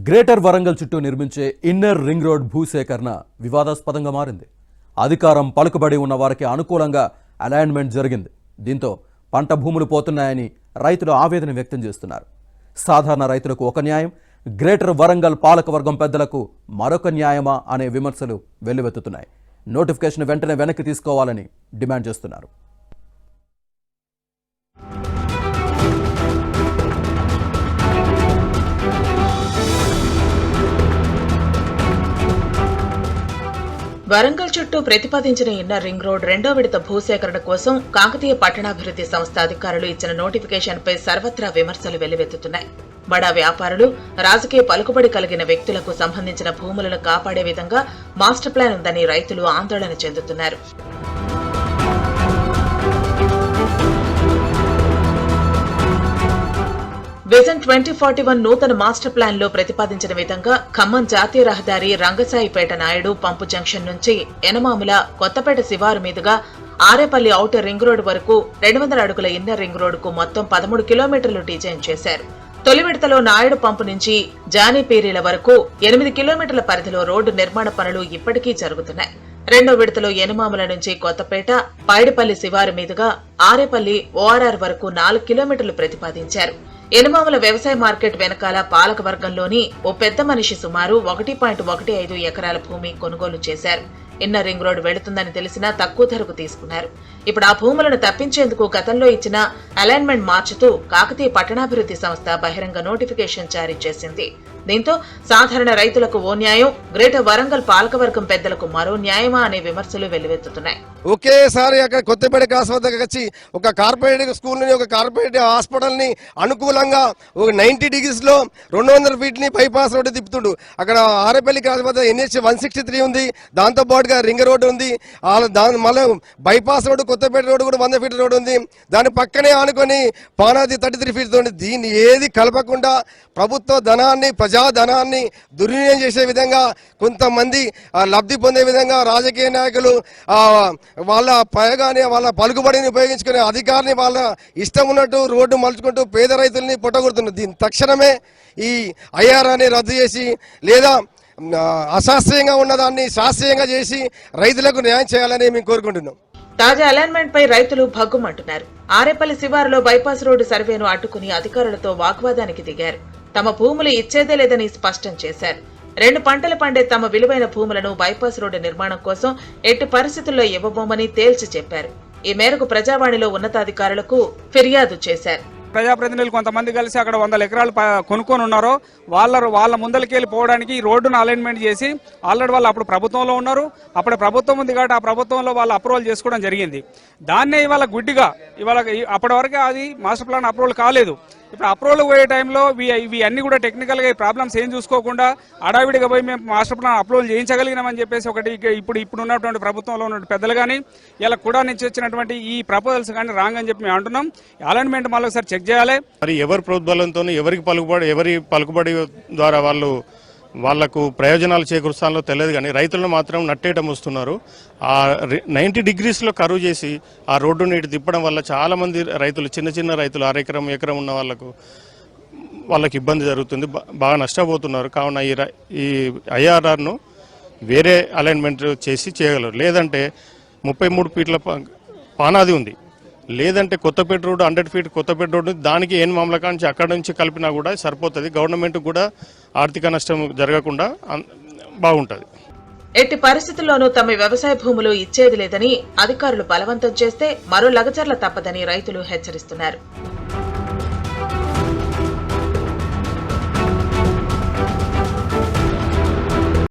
Greater Warangal చుట్టూ నిర్మించే inner ring road భూసేకరణ వివాదాస్పదంగా మారింది. అధికారం పలుకుబడి ఉన్న వారికి అనుకూలంగా అలైన్మెంట్ జరిగింది. దీంతో పంట భూములు పోతున్నాయని రైతులు ఆవేదన వ్యక్తం చేస్తున్నారు. సాధారణ రైతులకు ఒక న్యాయం, గ్రేటర్ వరంగల్ పాలకవర్గం పెద్దలకు మరొక న్యాయమా అనే విమర్శలు వెల్లువెత్తుతున్నాయి. నోటిఫికేషన్ వెంటనే వెనక్కి తీసుకోవాలని డిమాండ్ చేస్తున్నారు. వరంగల్ చుట్టూ ప్రతిపాదించిన ఇన్నర్ రింగ్ రోడ్ రెండో విడత భూసేకరణ కోసం కాకతీయ పట్టణాభివృద్ధి సంస్థ అధికారులు ఇచ్చిన నోటిఫికేషన్పై సర్వత్రా విమర్శలు వెల్లువెత్తుతున్నాయి. బడా వ్యాపారులు, రాజకీయ పలుకుబడి కలిగిన వ్యక్తులకు సంబంధించిన భూములను కాపాడే విధంగా మాస్టర్ ప్లాన్ ఉందని రైతులు ఆందోళన చెందుతున్నారు. విజన్ 2041 నూతన మాస్టర్ ప్లాన్ లో ప్రతిపాదించిన విధంగా ఖమ్మం జాతీయ రహదారి రంగసాయిపేట నాయుడు పంపు జంక్షన్ నుంచి ఎనమాముల కొత్తపేట శివారు మీదుగా ఆరేపల్లి ఔటర్ రింగ్ రోడ్ వరకు 200 అడుగుల ఇన్నర్ రింగ్ రోడ్ కు మొత్తం 13 కిలోమీటర్లు డిజైన్ చేశారు. తొలి విడతలో నాయుడు పంపు నుంచి జానీపేరీల వరకు 8 కిలోమీటర్ల పరిధిలో రోడ్డు నిర్మాణ పనులు ఇప్పటికీ జరుగుతున్నాయి. రెండో విడతలో ఎనుమాముల నుంచి కొత్తపేట, పైడిపల్లి శివారు మీదుగా ఆరేపల్లి ఓఆర్ఆర్ వరకు 4 కిలోమీటర్లు ప్రతిపాదించారు. ఎనుమాముల వ్యవసాయ మార్కెట్ వెనకాల పాలకవర్గంలోని ఓ పెద్ద మనిషి సుమారు 1.15 ఎకరాల భూమి కొనుగోలు చేశారు. ఇన్నర్ రింగ్ రోడ్ వెళుతుందని తెలిసినా తక్కువ ధరకు తీసుకున్నారు. ఇప్పుడు ఆ భూములను తప్పించేందుకు గతంలో ఇచ్చిన అలైన్మెంట్ మార్చుతూ కాకతీయ పట్టణాభివృద్ధి సంస్థ బహిరంగ నోటిఫికేషన్ జారీ చేసింది. దీంతో సాధారణ రైతులకు ఓ న్యాయం, గ్రేటర్ వరంగల్ పాలకవర్గం పెద్దలకు మరో న్యాయమా అనే విమర్శలు వెల్లువెత్తుతున్నాయి. ఒకేసారి అక్కడ కొత్తపేట ఆసుపత్రికి వచ్చి ఒక కార్పొరేట్ స్కూల్ ని, ఒక కార్పొరేట్ హాస్పిటల్ ని అనుకూలంగా ఒక 90 డిగ్రీస్ లో 200 ఫీట్ ని బైపాస్ రోడ్డు తిప్పుతుండు. అక్కడ ఆరేపల్లి ఆసుపత్రి NH 163 ఉంది, దాంతో పాటుగా రింగ్ రోడ్డు ఉంది, మళ్ళీ బైపాస్ రోడ్డు కొత్తపేట రోడ్డు కూడా 100 ఫీట్ రోడ్డు ఉంది. దాని పక్కనే ఆనుకొని పానాది 33 ఫీట్ ఉంది. దీన్ని ఏది కలపకుండా ప్రభుత్వ ధనాన్ని, ప్రజాధనాన్ని దుర్వినియోగం చేసే విధంగా కొంతమంది లబ్ధి పొందే విధంగా రాజకీయ నాయకులు వాళ్ళ పైగానే వాళ్ళ పలుకుబడిని ఉపయోగించుకునే అధికారిని వాళ్ళ ఇష్టం ఉన్నట్టు రోడ్డు మలుచుకుంటూ పేద రైతుల్ని పొట్టగొడుతున్నారు. దీని తక్షణమే ఈ ఐఆర్ఆర్ని రద్దు చేసి లేదా అశాస్త్రీయంగా ఉన్నదాన్ని శాస్త్రీయంగా చేసి రైతులకు న్యాయం చేయాలని మేము కోరుకుంటున్నాం. తాజా అలైన్మెంట్ పై రైతులు భగ్గుమంటున్నారు. ఆరేపల్లి శివారులో బైపాస్ రోడ్డు సర్వేను అడ్డుకుని అధికారులతో వాగ్వాదానికి దిగారు. తమ భూములు ఇచ్చేదే లేదని స్పష్టం చేశారు. 2 పంటలు పండే తమ విలువైన భూములను బైపాస్ రోడ్డు నిర్మాణం కోసం ఎట్టి పరిస్థితుల్లో ఇవ్వబోమని తేల్చి చెప్పారు. ఈ మేరకు ప్రజావాణిలో ఉన్నతాధికారులకు ఫిర్యాదు చేశారు. ప్రజాప్రతినిధులు కొంతమంది కలిసి అక్కడ 100 ఎకరాలు కొనుక్కొని ఉన్నారో వాళ్ళ ముందలకెళ్ళి పోవడానికి రోడ్డును అలైన్మెంట్ చేసి ఆల్రెడీ వాళ్ళు అప్పుడు ప్రభుత్వంలో ఉన్నారు. అప్పుడు ప్రభుత్వం ఉంది కాబట్టి ఆ ప్రభుత్వంలో వాళ్ళు అప్రూవల్ చేసుకోవడం జరిగింది. దాన్నే ఇవాళ గుడ్డిగా అప్పటి వరకు అది మాస్టర్ ప్లాన్ అప్రూవల్ కాలేదు. ఇప్పుడు అప్రూవల్ పోయే టైంలో ఇవి అన్ని కూడా టెక్నికల్గా ఈ ప్రాబ్లమ్స్ ఏం చూసుకోకుండా అడావిడిగా పోయి మేము మాస్టర్ ప్లాన్ అప్రూవల్ చేయించగలిగినామని చెప్పేసి ఒకటి ఇప్పుడు ఉన్నటువంటి ప్రభుత్వంలో ఉన్న పెద్దలు కానీ ఇలా కూడా నుంచి వచ్చినటువంటి ఈ ప్రపోజల్స్ కానీ రాంగ్ అని చెప్పి మేము అంటున్నాం. అలైన్మెంట్ మళ్ళీ ఒకసారి చెక్ చేయాలి. మరి ఎవరి ప్రోద్బలంతో ఎవరి పలుకుబడి ద్వారా వాళ్లకు ప్రయోజనాలు చేకూరుస్తానో తెలియదు కానీ రైతులను మాత్రం నట్టేట మోస్తున్నారు. ఆ 90 డిగ్రీస్లో కరువు చేసి ఆ రోడ్డుని ఇటు తిప్పడం వల్ల చాలా మంది రైతులు, చిన్న రైతులు, ఎకరం ఉన్న వాళ్ళకి ఇబ్బంది జరుగుతుంది, బాగా నష్టపోతున్నారు. కావున ఈ ఐఆర్ఆర్ను వేరే అలైన్మెంట్ చేసి చేయగలరు. లేదంటే 33 ఫీట్ల పానాది ఉంది, లేదంటే కొత్తపేట రోడ్డు 100 ఫీట్ కొత్తపేట రోడ్డు దానికి ఏం మామూలు కాంచి అక్కడ నుంచి కలిపినా కూడా సరిపోతుంది. గవర్నమెంట్ కూడా ఆర్థిక నష్టం జరగకుండా బాగుంటుంది. ఎట్టి పరిస్థితుల్లోనూ తమ వ్యవసాయ భూములు ఇచ్చేది లేదని అధికారులు బలవంతం చేస్తే మరో లగచర్ల తప్పదని రైతులు హెచ్చరిస్తున్నారు.